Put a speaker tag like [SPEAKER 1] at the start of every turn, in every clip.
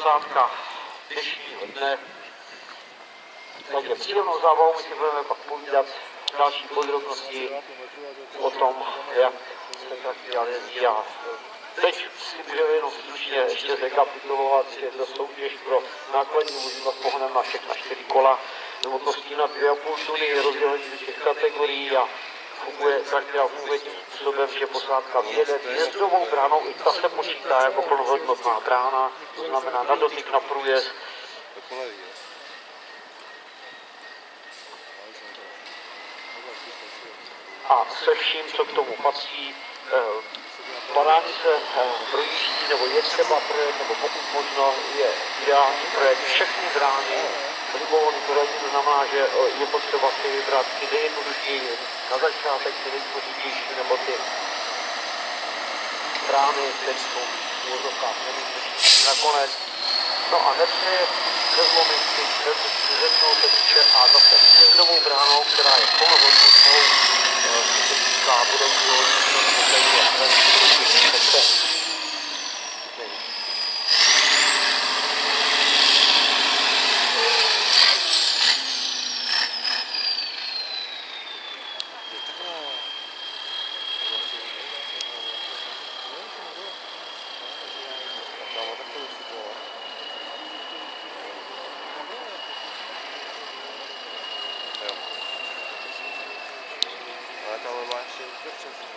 [SPEAKER 1] posádka dnešního dne. Takže příjemnou zábavu my si budeme pak povídat další podrobnosti o tom, jak se traktoriál jezdí. A teď si můžeme jenom stručně ještě zrekapitulovat, že to soutěž pro nákladní vozidla s pohonem na všechna 4 kola, nebo to stína 2,5 tuny rozdělení do těch kategorií a traktoriál funguje tím způsobem, že posádka vyjede výjezdovou bránou, i ta se počítá jako plnohodnotná brána, to znamená na dotyk, na průjezd. A se vším, co k tomu patří, barány se projíždí nebo je třeba projet, nebo pokud možno je ideální projet všechny brány libovolný poradí, to znamená, že je potřeba si vybrat ty nejjednodušší na začátek, ty nejsložitější nebo ty brány, které jsou v úvozovkách nejjednodušší nakonec. No a nepřejet nezlomit si, řeknou se týče a zase výjezdovou bránou, která je plnohodnotnou, se týká budoucího
[SPEAKER 2] Ale máš ještě přes.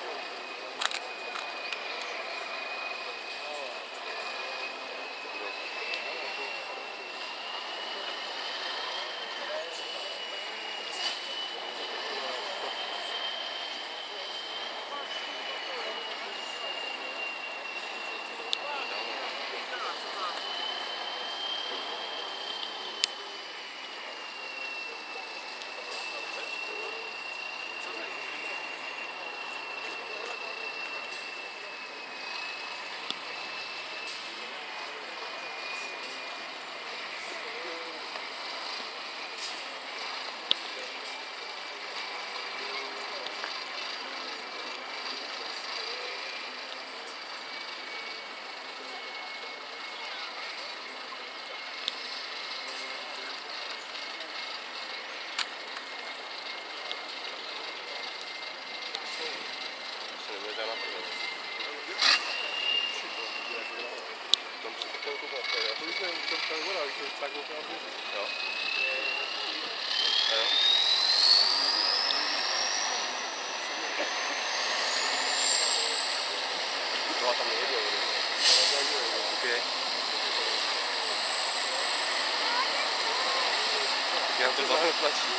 [SPEAKER 2] Já to zahledlačí.